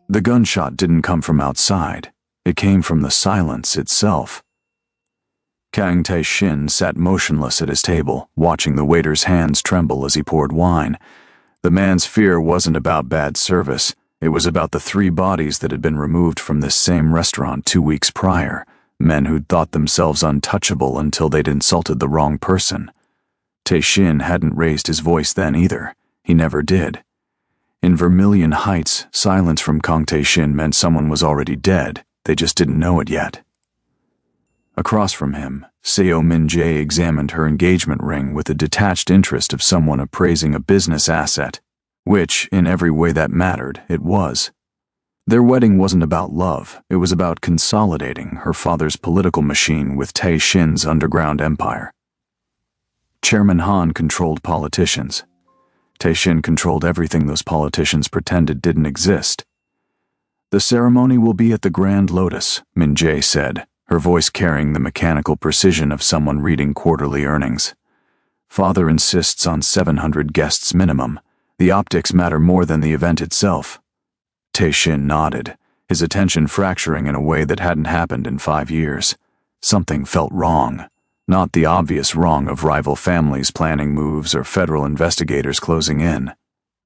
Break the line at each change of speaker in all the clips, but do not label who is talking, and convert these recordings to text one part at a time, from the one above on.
The gunshot didn't come from outside. It came from the silence itself. Kang Tae-shin sat motionless at his table, watching the waiter's hands tremble as he poured wine. The man's fear wasn't about bad service. It was about the 3 bodies that had been removed from this same restaurant 2 weeks prior, men who'd thought themselves untouchable until they'd insulted the wrong person. Tae-shin hadn't raised his voice then either. He never did. In Vermilion Heights, silence from Kang Tae-shin meant someone was already dead. They just didn't know it yet. Across from him, Seo Min-jae examined her engagement ring with the detached interest of someone appraising a business asset, which, in every way that mattered, it was. Their wedding wasn't about love. It was about consolidating her father's political machine with Tae-shin's underground empire. Chairman Han controlled politicians. Tae-shin controlled everything those politicians pretended didn't exist. "The ceremony will be at the Grand Lotus," Min-jae said, her voice carrying the mechanical precision of someone reading quarterly earnings. "Father insists on 700 guests minimum. The optics matter more than the event itself." Tae-shin nodded, his attention fracturing in a way that hadn't happened in 5 years. Something felt wrong. Not the obvious wrong of rival families planning moves or federal investigators closing in.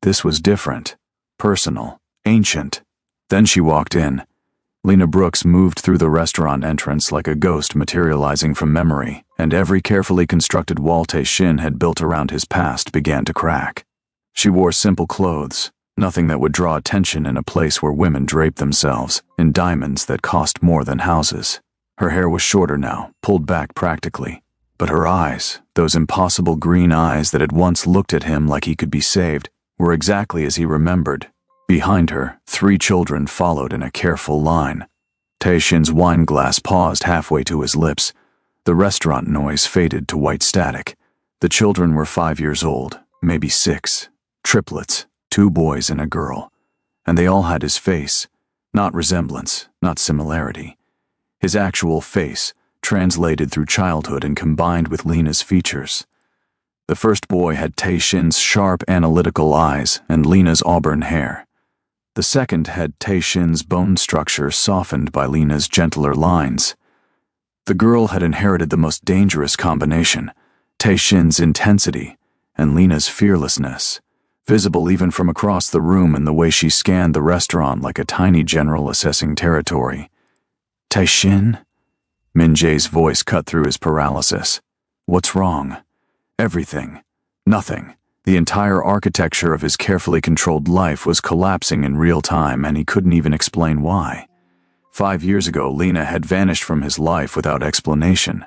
This was different, personal, ancient. Then she walked in. Lena Brooks moved through the restaurant entrance like a ghost materializing from memory, and every carefully constructed wall Tae-shin had built around his past began to crack. She wore simple clothes, nothing that would draw attention in a place where women drape themselves in diamonds that cost more than houses. Her hair was shorter now, pulled back practically, but her eyes, those impossible green eyes that had once looked at him like he could be saved, were exactly as he remembered. Behind her, 3 children followed in a careful line. Tae-shin's wine glass paused halfway to his lips. The restaurant noise faded to white static. The children were 5 years old, maybe 6. Triplets, 2 boys and a girl. And they all had his face. Not resemblance, not similarity. His actual face, translated through childhood and combined with Lena's features. The first boy had Tae-shin's sharp, analytical eyes and Lena's auburn hair. The second had Tae-shin's bone structure softened by Lena's gentler lines. The girl had inherited the most dangerous combination, Tae-shin's intensity and Lena's fearlessness, visible even from across the room in the way she scanned the restaurant like a tiny general assessing territory. "Tae-shin?" Min-jae's voice cut through his paralysis. "What's wrong?" Everything. Nothing. The entire architecture of his carefully controlled life was collapsing in real time, and he couldn't even explain why. 5 years ago, Lena had vanished from his life without explanation.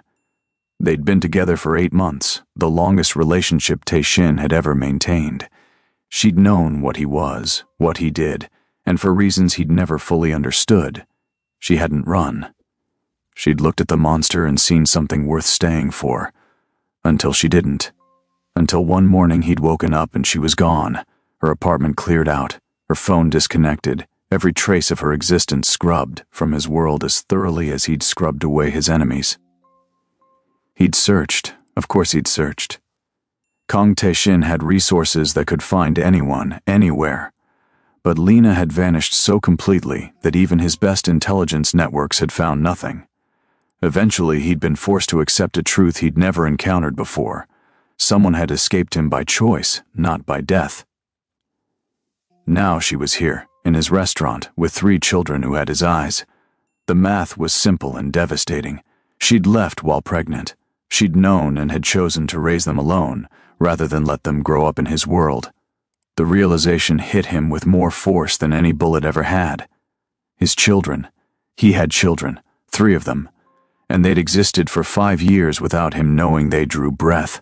They'd been together for 8 months, the longest relationship Tae-shin had ever maintained. She'd known what he was, what he did, and for reasons he'd never fully understood, she hadn't run. She'd looked at the monster and seen something worth staying for. Until she didn't. Until one morning he'd woken up and she was gone, her apartment cleared out, her phone disconnected, every trace of her existence scrubbed from his world as thoroughly as he'd scrubbed away his enemies. He'd searched, of course he'd searched. Kang Tae-shin had resources that could find anyone, anywhere. But Lena had vanished so completely that even his best intelligence networks had found nothing. Eventually, he'd been forced to accept a truth he'd never encountered before. Someone had escaped him by choice, not by death. Now she was here, in his restaurant, with 3 children who had his eyes. The math was simple and devastating. She'd left while pregnant. She'd known and had chosen to raise them alone, rather than let them grow up in his world. The realization hit him with more force than any bullet ever had. His children. He had children, 3 of them. And they'd existed for 5 years without him knowing they drew breath.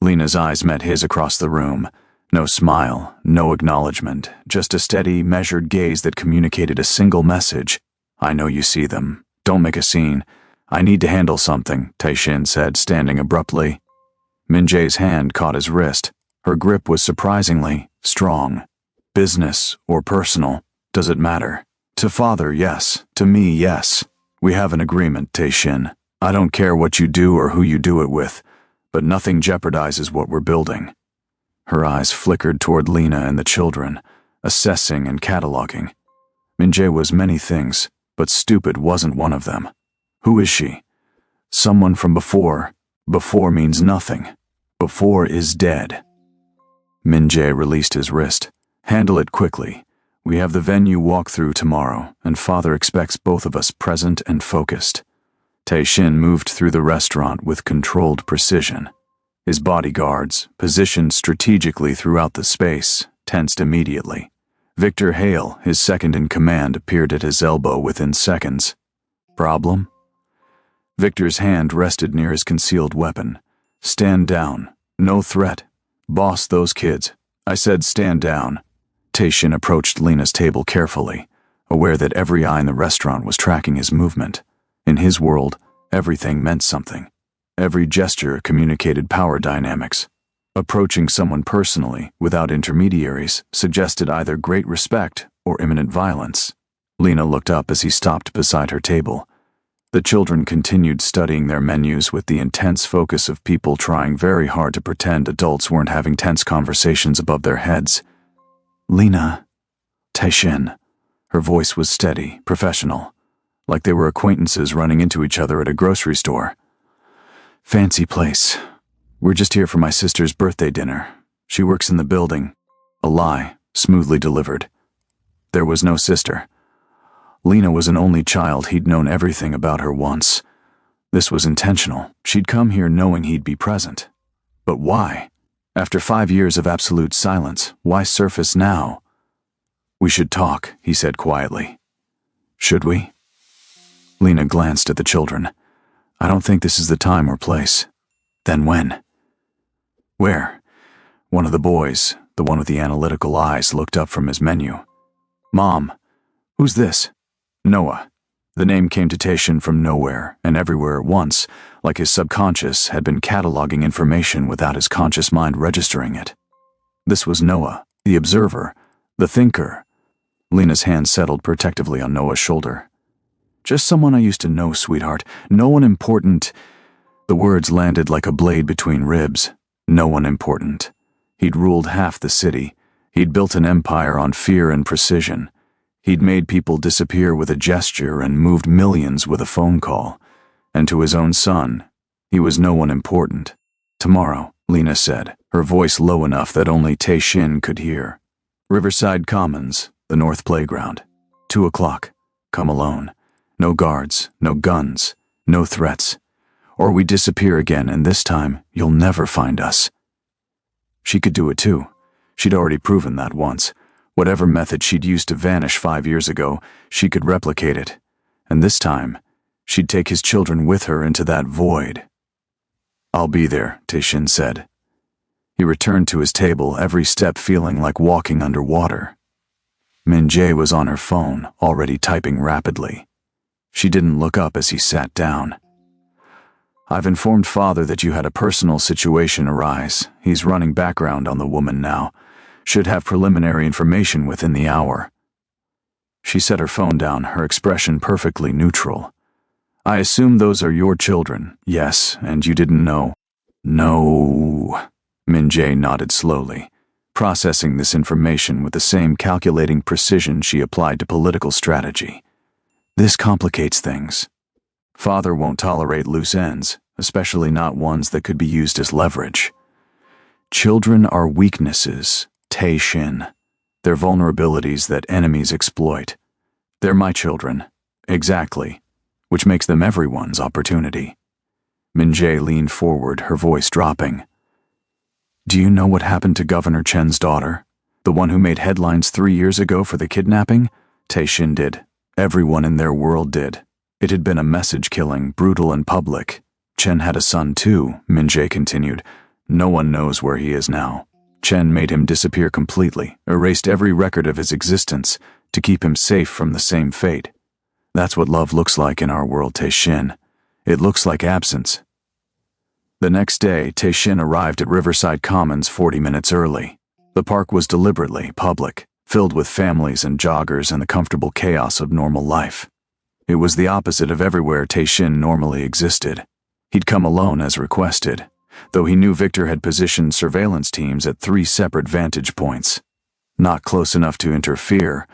Lena's eyes met his across the room. No smile, no acknowledgement, just a steady, measured gaze that communicated a single message. "I know you see them. Don't make a scene. I need to handle something," Tae-shin said, standing abruptly. Min-jae's hand caught his wrist. Her grip was surprisingly strong. "Business or personal, does it matter? To father, yes. To me, yes. We have an agreement, Tae-shin. I don't care what you do or who you do it with, but nothing jeopardizes what we're building." Her eyes flickered toward Lena and the children, assessing and cataloging. Min-jae was many things, but stupid wasn't one of them. Who is she? Someone from before. Before means nothing. Before is dead. Min-jae released his wrist. Handle it quickly. We have the venue walkthrough tomorrow, and Father expects both of us present and focused. Tae-shin moved through the restaurant with controlled precision. His bodyguards, positioned strategically throughout the space, tensed immediately. Victor Hale, his second-in-command, appeared at his elbow within seconds. Problem? Victor's hand rested near his concealed weapon. Stand down. No threat. Boss those kids. I said stand down. Tae-shin approached Lena's table carefully, aware that every eye in the restaurant was tracking his movement. In his world, everything meant something. Every gesture communicated power dynamics. Approaching someone personally, without intermediaries, suggested either great respect or imminent violence. Lena looked up as he stopped beside her table. The children continued studying their menus with the intense focus of people trying very hard to pretend adults weren't having tense conversations above their heads. Lena. Tae-shin. Her voice was steady, professional, like they were acquaintances running into each other at a grocery store. Fancy place. We're just here for my sister's birthday dinner. She works in the building. A lie, smoothly delivered. There was no sister. Lena was an only child. He'd known everything about her once. This was intentional. She'd come here knowing he'd be present. But why? After 5 years of absolute silence, why surface now? We should talk, he said quietly. Should we? Lena glanced at the children. I don't think this is the time or place. Then when? Where? One of the boys, the one with the analytical eyes, looked up from his menu. Mom, who's this? Noah. The name came to Tae-shin from nowhere and everywhere at once, like his subconscious had been cataloging information without his conscious mind registering it. This was Noah, the observer, the thinker. Lena's hand settled protectively on Noah's shoulder. Just someone I used to know, sweetheart. No one important. The words landed like a blade between ribs. No one important. He'd ruled half the city. He'd built an empire on fear and precision. He'd made people disappear with a gesture and moved millions with a phone call. And to his own son, he was no one important. Tomorrow, Lena said, her voice low enough that only Tae-shin could hear. Riverside Commons, the North Playground. 2 o'clock. Come alone. No guards, no guns, no threats. Or we disappear again, and this time, you'll never find us. She could do it too. She'd already proven that once. Whatever method she'd used to vanish 5 years ago, she could replicate it. And this time, she'd take his children with her into that void. I'll be there, Tae-shin said. He returned to his table, every step feeling like walking underwater. Min-jae was on her phone, already typing rapidly. She didn't look up as he sat down. I've informed Father that you had a personal situation arise. He's running background on the woman now. Should have preliminary information within the hour. She set her phone down, her expression perfectly neutral. I assume those are your children, yes, and you didn't know. No. Min-jae nodded slowly, processing this information with the same calculating precision she applied to political strategy. This complicates things. Father won't tolerate loose ends, especially not ones that could be used as leverage. Children are weaknesses, Tae-shin. They're vulnerabilities that enemies exploit. They're my children. Exactly. Which makes them everyone's opportunity. Min-jae leaned forward, her voice dropping. Do you know what happened to Governor Chen's daughter? The one who made headlines 3 years ago for the kidnapping? Tae-shin did. Everyone in their world did. It had been a message killing, brutal and public. Chen had a son too, Min-jae continued. No one knows where he is now. Chen made him disappear completely, erased every record of his existence, to keep him safe from the same fate. That's what love looks like in our world, Tae-shin. It looks like absence. The next day, Tae-shin arrived at Riverside Commons 40 minutes early. The park was deliberately public, filled with families and joggers and the comfortable chaos of normal life. It was the opposite of everywhere Tae-shin normally existed. He'd come alone as requested, though he knew Victor had positioned surveillance teams at 3 separate vantage points. Not close enough to interfere,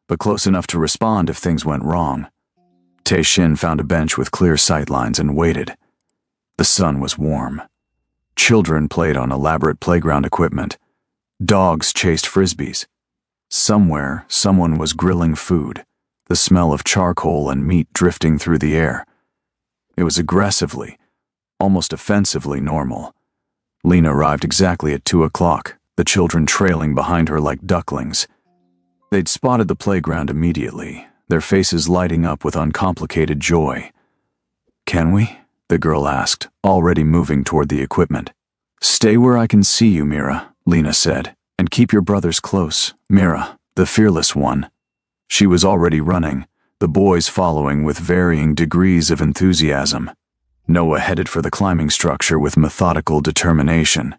but close enough to respond if things went wrong. Tae-shin found a bench with clear sightlines and waited. The sun was warm. Children played on elaborate playground equipment. Dogs chased frisbees. Somewhere, someone was grilling food, the smell of charcoal and meat drifting through the air. It was aggressively, almost offensively normal. Lena arrived exactly at 2 o'clock, the children trailing behind her like ducklings. They'd spotted the playground immediately, their faces lighting up with uncomplicated joy. "Can we?" the girl asked, already moving toward the equipment. "Stay where I can see you, Mira," Lena said, "and keep your brothers close. Mira, the fearless one." She was already running, the boys following with varying degrees of enthusiasm. Noah headed for the climbing structure with methodical determination.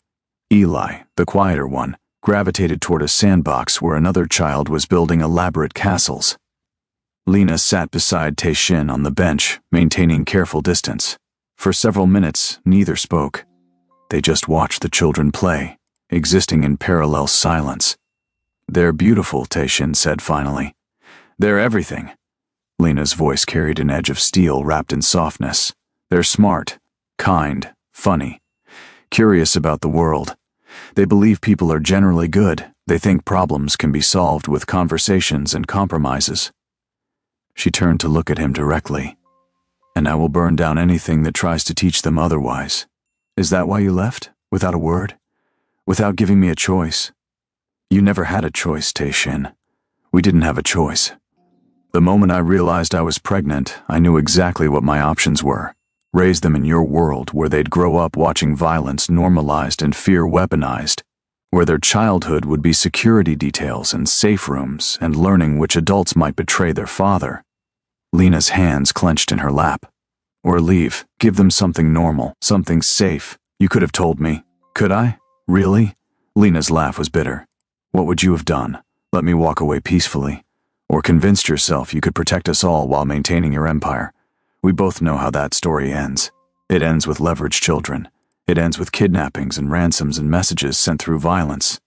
Eli, the quieter one, gravitated toward a sandbox where another child was building elaborate castles. Lena sat beside Tae-shin on the bench, maintaining careful distance. For several minutes, neither spoke. They just watched the children play, existing in parallel silence. "They're beautiful," Tae-shin said finally. "They're everything." Lena's voice carried an edge of steel wrapped in softness. "They're smart, kind, funny, curious about the world. They believe people are generally good. They think problems can be solved with conversations and compromises." She turned to look at him directly. "And I will burn down anything that tries to teach them otherwise. Is that why you left? Without a word? Without giving me a choice?" "You never had a choice, Tae-shin. We didn't have a choice. The moment I realized I was pregnant, I knew exactly what my options were. Raise them in your world where they'd grow up watching violence normalized and fear weaponized, where their childhood would be security details and safe rooms and learning which adults might betray their father." Lena's hands clenched in her lap. "Or leave. Give them something normal, something safe. You could have told me. Could I? Really?" Lena's laugh was bitter. "What would you have done? Let me walk away peacefully? Or convinced yourself you could protect us all while maintaining your empire? We both know how that story ends. It ends with leveraged children. It ends with kidnappings and ransoms and messages sent through violence."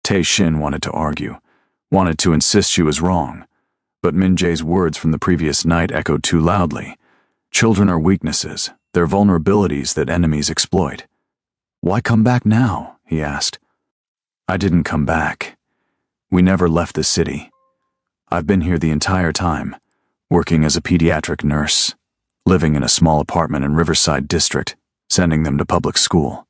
Tae-shin wanted to argue, wanted to insist she was wrong, but Min-jae's words from the previous night echoed too loudly. Children are weaknesses. They're vulnerabilities that enemies exploit. "Why come back now?" he asked. "I didn't come back. We never left the city. I've been here the entire time, working as a pediatric nurse, living in a small apartment in Riverside District, sending them to public school."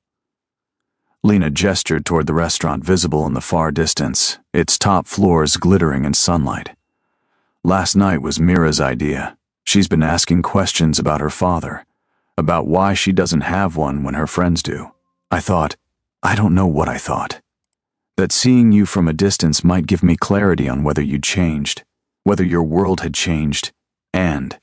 Lena gestured toward the restaurant visible in the far distance, its top floors glittering in sunlight. "Last night was Mira's idea. She's been asking questions about her father, about why she doesn't have one when her friends do. I don't know what I thought. That seeing you from a distance might give me clarity on whether you'd changed, whether your world had changed, and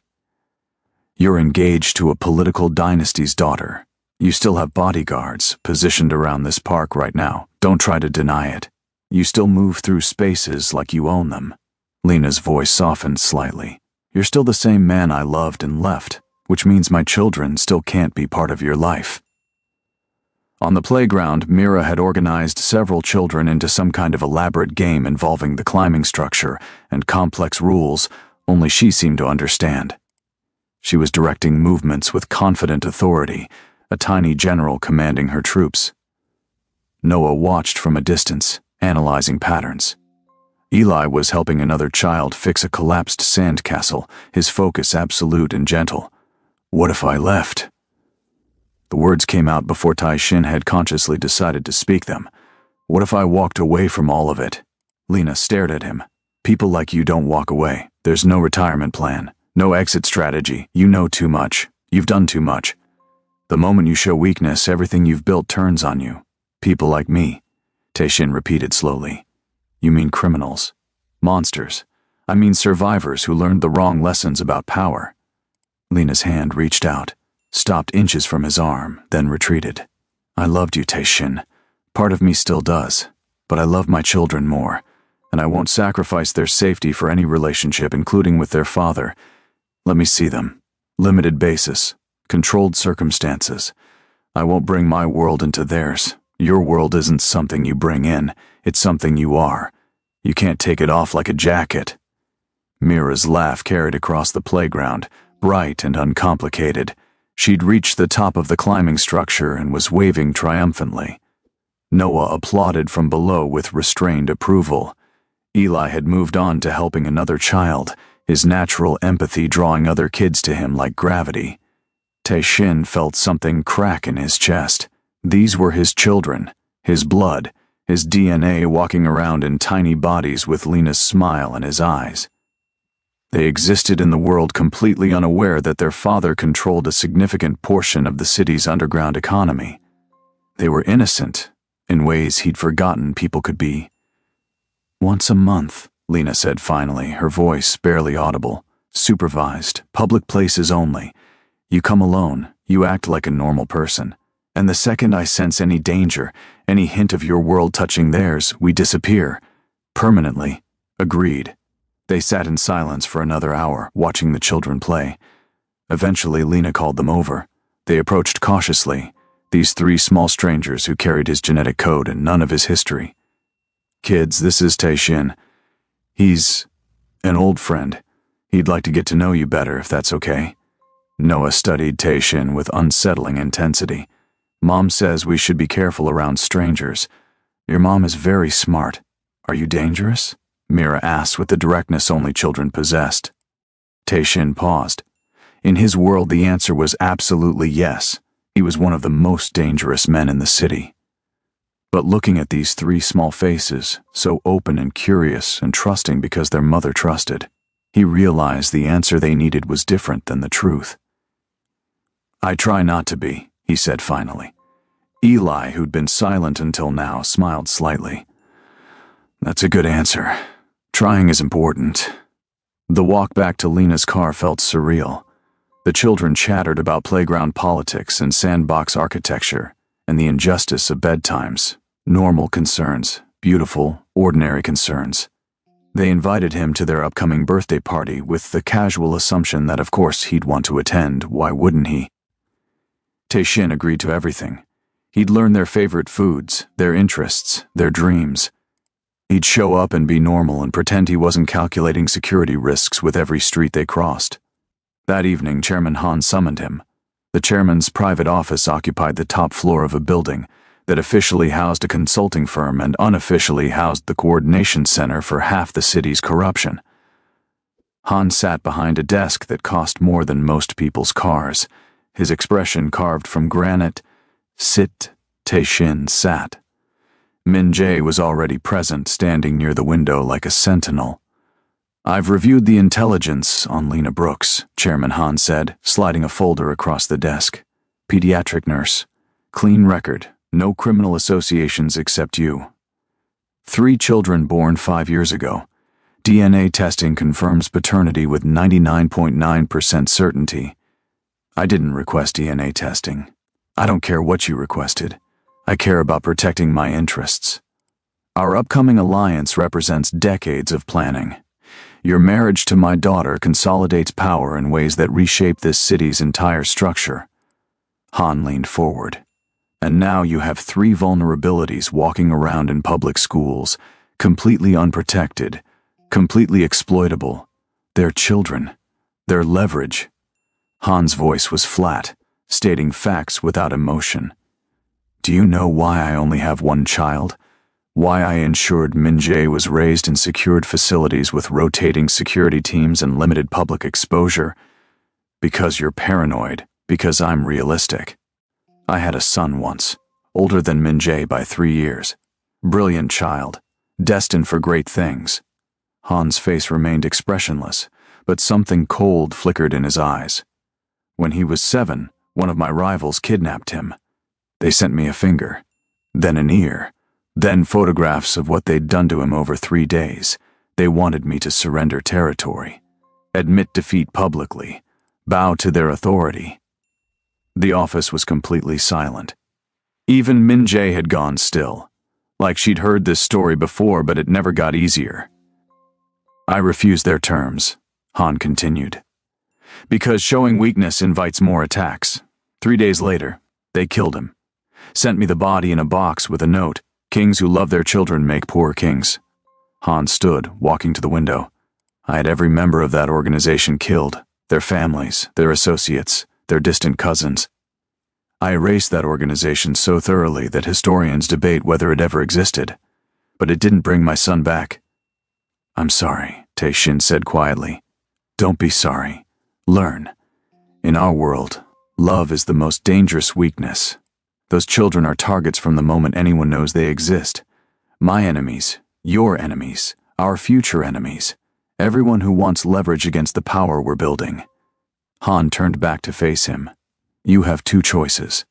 you're engaged to a political dynasty's daughter. You still have bodyguards positioned around this park right now. Don't try to deny it. You still move through spaces like you own them." Lena's voice softened slightly. "You're still the same man I loved and left, which means my children still can't be part of your life." On the playground, Mira had organized several children into some kind of elaborate game involving the climbing structure and complex rules only she seemed to understand. She was directing movements with confident authority, a tiny general commanding her troops. Noah watched from a distance, analyzing patterns. Eli was helping another child fix a collapsed sandcastle, his focus absolute and gentle. "What if I left?" The words came out before Tae-shin had consciously decided to speak them. "What if I walked away from all of it?" Lena stared at him. "People like you don't walk away. There's no retirement plan, no exit strategy. You know too much. You've done too much. The moment you show weakness, everything you've built turns on you. People like me," Tae-shin repeated slowly. "You mean criminals, monsters. I mean survivors who learned the wrong lessons about power." Lena's hand reached out, stopped inches from his arm, then retreated. "I loved you, Tae-shin. Part of me still does. But I love my children more, and I won't sacrifice their safety for any relationship, including with their father. Let me see them. Limited basis. Controlled circumstances. I won't bring my world into theirs. Your world isn't something you bring in. It's something you are. You can't take it off like a jacket." Mira's laugh carried across the playground, bright and uncomplicated. She'd reached the top of the climbing structure and was waving triumphantly. Noah applauded from below with restrained approval. Eli had moved on to helping another child, his natural empathy drawing other kids to him like gravity. Tae-shin felt something crack in his chest. These were his children, his blood, his DNA walking around in tiny bodies with Lena's smile in his eyes. They existed in the world completely unaware that their father controlled a significant portion of the city's underground economy. They were innocent, in ways he'd forgotten people could be. "Once a month," Lena said finally, her voice barely audible. "Supervised, public places only. You come alone, you act like a normal person. And the second I sense any danger, any hint of your world touching theirs, we disappear. Permanently." "Agreed." They sat in silence for another hour, watching the children play. Eventually, Lena called them over. They approached cautiously, these three small strangers who carried his genetic code and none of his history. "Kids, this is Tae-shin. He's an old friend. He'd like to get to know you better, if that's okay." Noah studied Tae-shin with unsettling intensity. "Mom says we should be careful around strangers. Your mom is very smart. Are you dangerous?" Mira asked with the directness only children possessed. Tae-shin paused. In his world, the answer was absolutely yes. He was one of the most dangerous men in the city. But looking at these three small faces, so open and curious and trusting because their mother trusted, he realized the answer they needed was different than the truth. "I try not to be," he said finally. Eli, who'd been silent until now, smiled slightly. "That's a good answer. Trying is important." The walk back to Lena's car felt surreal. The children chattered about playground politics and sandbox architecture and the injustice of bedtimes, normal concerns, beautiful, ordinary concerns. They invited him to their upcoming birthday party with the casual assumption that of course he'd want to attend, why wouldn't he? Tae-shin agreed to everything. He'd learn their favorite foods, their interests, their dreams. He'd show up and be normal and pretend he wasn't calculating security risks with every street they crossed. That evening, Chairman Han summoned him. The chairman's private office occupied the top floor of a building that officially housed a consulting firm and unofficially housed the coordination center for half the city's corruption. Han sat behind a desk that cost more than most people's cars, his expression carved from granite. "Sit," Tae-shin sat. Min-jae was already present, standing near the window like a sentinel. "I've reviewed the intelligence on Lena Brooks," Chairman Han said, sliding a folder across the desk. "Pediatric nurse. Clean record. No criminal associations except you. 3 children born 5 years ago. DNA testing confirms paternity with 99.9% certainty. I didn't request DNA testing. I don't care what you requested. I care about protecting my interests. Our upcoming alliance represents decades of planning. Your marriage to my daughter consolidates power in ways that reshape this city's entire structure." Han leaned forward. "And now you have 3 vulnerabilities walking around in public schools, completely unprotected, completely exploitable. They're children. They're leverage." Han's voice was flat, stating facts without emotion. "Do you know why I only have 1 child? Why I ensured Min-jae was raised in secured facilities with rotating security teams and limited public exposure? Because you're paranoid, because I'm realistic. I had a son once, older than Min-jae by 3 years. Brilliant child, destined for great things." Han's face remained expressionless, but something cold flickered in his eyes. "When he was 7, one of my rivals kidnapped him. They sent me a finger, then an ear, then photographs of what they'd done to him over 3 days. They wanted me to surrender territory, admit defeat publicly, bow to their authority." The office was completely silent. Even Min-jae had gone still, like she'd heard this story before, but it never got easier. "I refuse their terms," Han continued, "because showing weakness invites more attacks. 3 days later, they killed him. Sent me the body in a box with a note, 'Kings who love their children make poor kings.'" Han stood, walking to the window. I had every member of that organization killed, their families, their associates, their distant cousins. I erased that organization so thoroughly that historians debate whether it ever existed, but it didn't bring my son back. I'm sorry, Tae-shin said quietly. Don't be sorry. Learn. In our world, love is the most dangerous weakness. Those children are targets from the moment anyone knows they exist. My enemies, your enemies, our future enemies, everyone who wants leverage against the power we're building. Han turned back to face him. You have two choices.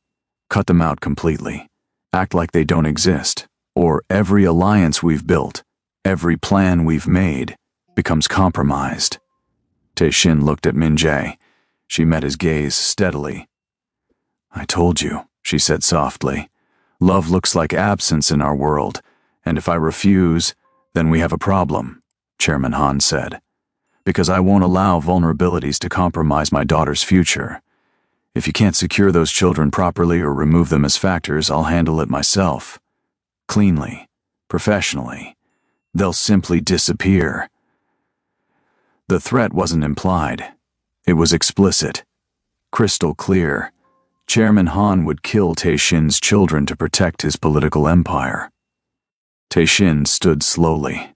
Cut them out completely. Act like they don't exist. Or every alliance we've built, every plan we've made, becomes compromised. Tae-shin looked at Min-jae. She met his gaze steadily. I told you, she said softly. Love looks like absence in our world, and if I refuse, then we have a problem, Chairman Han said. Because I won't allow vulnerabilities to compromise my daughter's future. If you can't secure those children properly or remove them as factors, I'll handle it myself. Cleanly, professionally. They'll simply disappear. The threat wasn't implied. It was explicit. Crystal clear. Chairman Han would kill Tae-shin's children to protect his political empire. Tae-shin stood slowly.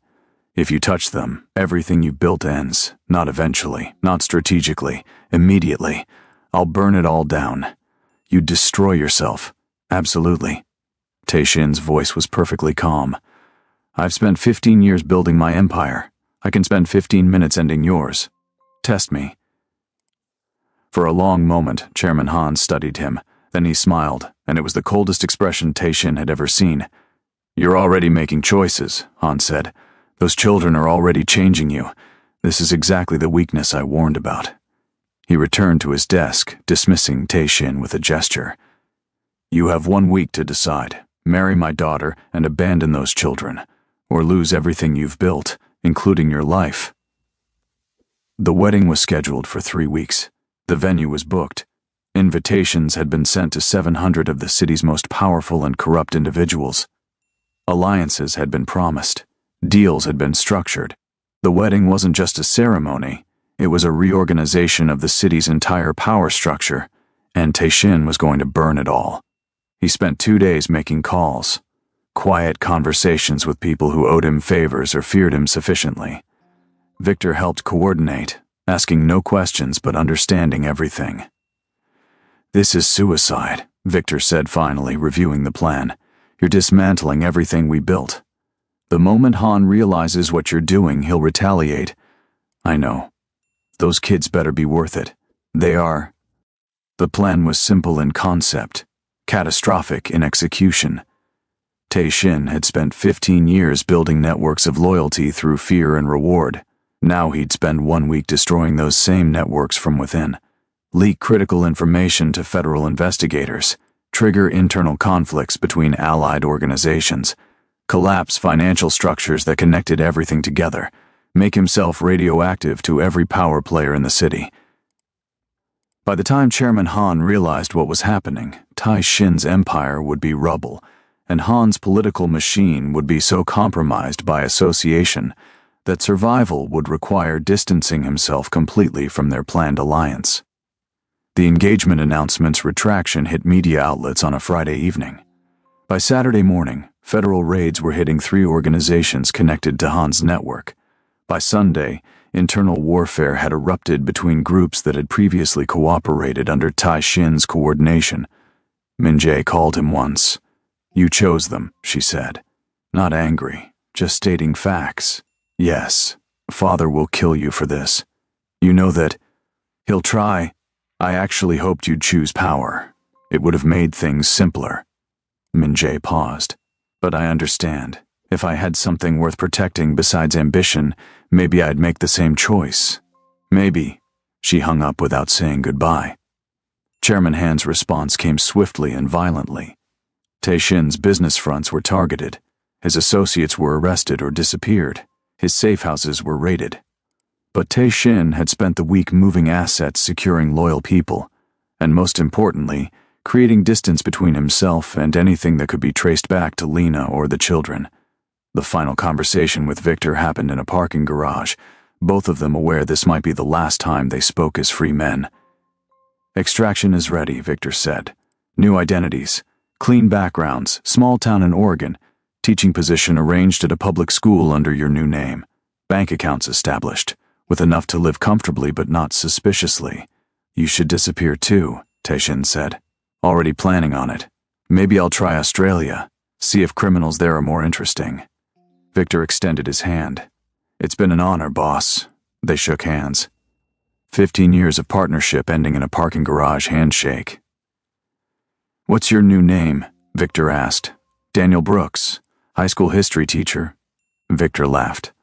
If you touch them, everything you built ends. Not eventually, not strategically, immediately. I'll burn it all down. You'd destroy yourself. Absolutely. Tae-shin's voice was perfectly calm. I've spent 15 years building my empire. I can spend 15 minutes ending yours. Test me. For a long moment, Chairman Han studied him. Then he smiled, and it was the coldest expression Tae-shin had ever seen. You're already making choices, Han said. Those children are already changing you. This is exactly the weakness I warned about. He returned to his desk, dismissing Tae-shin with a gesture. You have 1 week to decide. Marry my daughter and abandon those children, or lose everything you've built, including your life. The wedding was scheduled for 3 weeks. The venue was booked. Invitations had been sent to 700 of the city's most powerful and corrupt individuals. Alliances had been promised. Deals had been structured. The wedding wasn't just a ceremony. It was a reorganization of the city's entire power structure, and Tae-shin was going to burn it all. He spent 2 days making calls. Quiet conversations with people who owed him favors or feared him sufficiently. Victor helped coordinate, asking no questions but understanding everything. This is suicide, Victor said finally, reviewing the plan. You're dismantling everything we built. The moment Han realizes what you're doing, he'll retaliate. I know. Those kids better be worth it. They are. The plan was simple in concept, catastrophic in execution. Tae-shin had spent 15 years building networks of loyalty through fear and reward. Now he'd spend 1 week destroying those same networks from within. Leak critical information to federal investigators. Trigger internal conflicts between allied organizations. Collapse financial structures that connected everything together. Make himself radioactive to every power player in the city. By the time Chairman Han realized what was happening, Tae-shin's empire would be rubble, and Han's political machine would be so compromised by association that survival would require distancing himself completely from their planned alliance. The engagement announcement's retraction hit media outlets on a Friday evening. By Saturday morning, federal raids were hitting 3 organizations connected to Han's network. By Sunday, internal warfare had erupted between groups that had previously cooperated under Tae-shin's coordination. Min-jae called him once. You chose them, she said. Not angry, just stating facts. Yes, Father will kill you for this. You know that he'll try. I actually hoped you'd choose power. It would have made things simpler. Min-jae paused. But I understand. If I had something worth protecting besides ambition, maybe I'd make the same choice. Maybe. She hung up without saying goodbye. Chairman Han's response came swiftly and violently. Tae-shin's business fronts were targeted. His associates were arrested or disappeared. His safe houses were raided. But Tae-shin had spent the week moving assets, securing loyal people, and most importantly, creating distance between himself and anything that could be traced back to Lena or the children. The final conversation with Victor happened in a parking garage, both of them aware this might be the last time they spoke as free men. Extraction is ready, Victor said. New identities, clean backgrounds, small town in Oregon, teaching position arranged at a public school under your new name, bank accounts established, with enough to live comfortably but not suspiciously. You should disappear too, Tae-shin said. Already planning on it. Maybe I'll try Australia, see if criminals there are more interesting. Victor extended his hand. It's been an honor, boss. They shook hands. 15 years of partnership ending in a parking garage handshake. What's your new name? Victor asked. Daniel Brooks, high school history teacher. Victor laughed.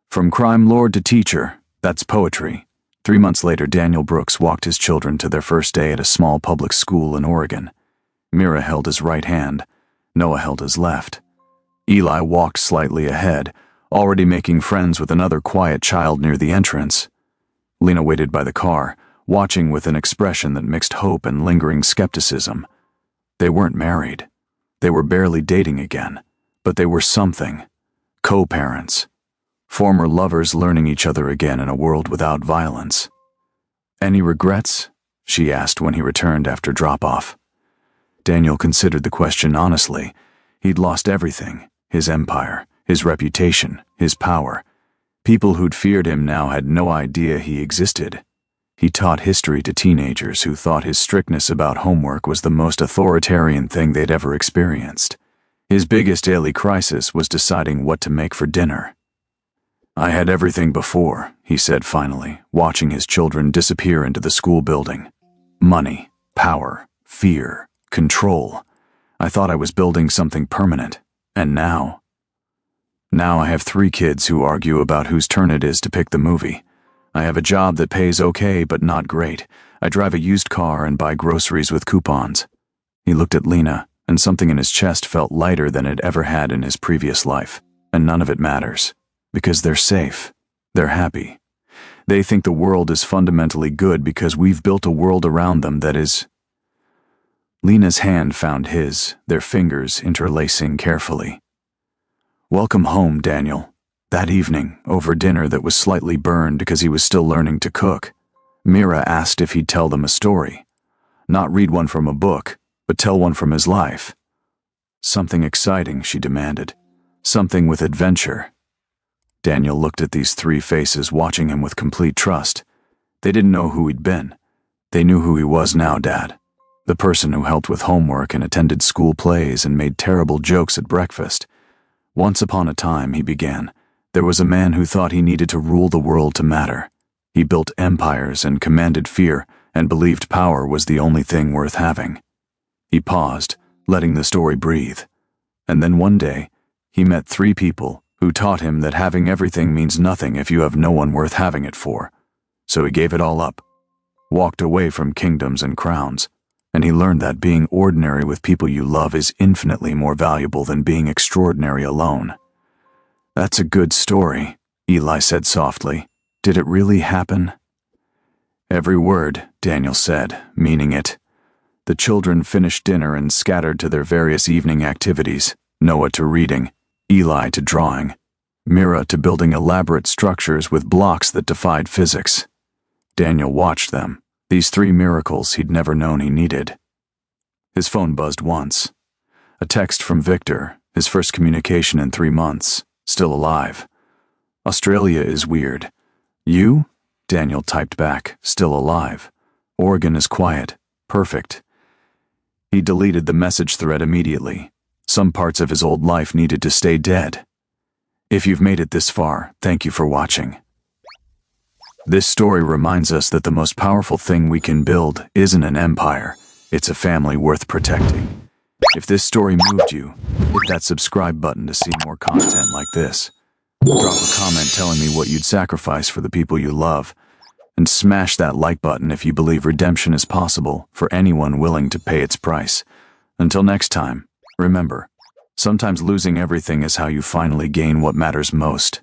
From crime lord to teacher, that's poetry. 3 months later, Daniel Brooks walked his children to their first day at a small public school in Oregon. Mira held his right hand. Noah held his left. Eli walked slightly ahead, already making friends with another quiet child near the entrance. Lena waited by the car, watching with an expression that mixed hope and lingering skepticism. They weren't married. They were barely dating again, but they were something. Co-parents. Former lovers learning each other again in a world without violence. Any regrets? She asked when he returned after drop-off. Daniel considered the question honestly. He'd lost everything, his empire, his reputation, his power. People who'd feared him now had no idea he existed. He taught history to teenagers who thought his strictness about homework was the most authoritarian thing they'd ever experienced. His biggest daily crisis was deciding what to make for dinner. I had everything before, he said finally, watching his children disappear into the school building. Money, power, fear, control. I thought I was building something permanent. And now I have 3 kids who argue about whose turn it is to pick the movie. I have a job that pays okay but not great. I drive a used car and buy groceries with coupons. He looked at Lena, and something in his chest felt lighter than it ever had in his previous life. And none of it matters. Because they're safe. They're happy. They think the world is fundamentally good because we've built a world around them that is. Lena's hand found his, their fingers interlacing carefully. Welcome home, Daniel. That evening, over dinner that was slightly burned because he was still learning to cook, Mira asked if he'd tell them a story. Not read one from a book, but tell one from his life. Something exciting, she demanded. Something with adventure. Daniel looked at these 3 faces watching him with complete trust. They didn't know who he'd been. They knew who he was now, Dad. The person who helped with homework and attended school plays and made terrible jokes at breakfast. Once upon a time, he began, there was a man who thought he needed to rule the world to matter. He built empires and commanded fear and believed power was the only thing worth having. He paused, letting the story breathe. And then one day, he met 3 people who taught him that having everything means nothing if you have no one worth having it for. So he gave it all up, walked away from kingdoms and crowns, and he learned that being ordinary with people you love is infinitely more valuable than being extraordinary alone. That's a good story, Eli said softly. Did it really happen? Every word, Daniel said, meaning it. The children finished dinner and scattered to their various evening activities, Noah to reading, Eli to drawing, Mira to building elaborate structures with blocks that defied physics. Daniel watched them, these 3 miracles he'd never known he needed. His phone buzzed once. A text from Victor, his first communication in 3 months, still alive. Australia is weird. You? Daniel typed back, still alive. Oregon is quiet, perfect. He deleted the message thread immediately. Some parts of his old life needed to stay dead. If you've made it this far, thank you for watching. This story reminds us that the most powerful thing we can build isn't an empire, it's a family worth protecting. If this story moved you, hit that subscribe button to see more content like this. Drop a comment telling me what you'd sacrifice for the people you love, and smash that like button if you believe redemption is possible for anyone willing to pay its price. Until next time, remember, sometimes losing everything is how you finally gain what matters most.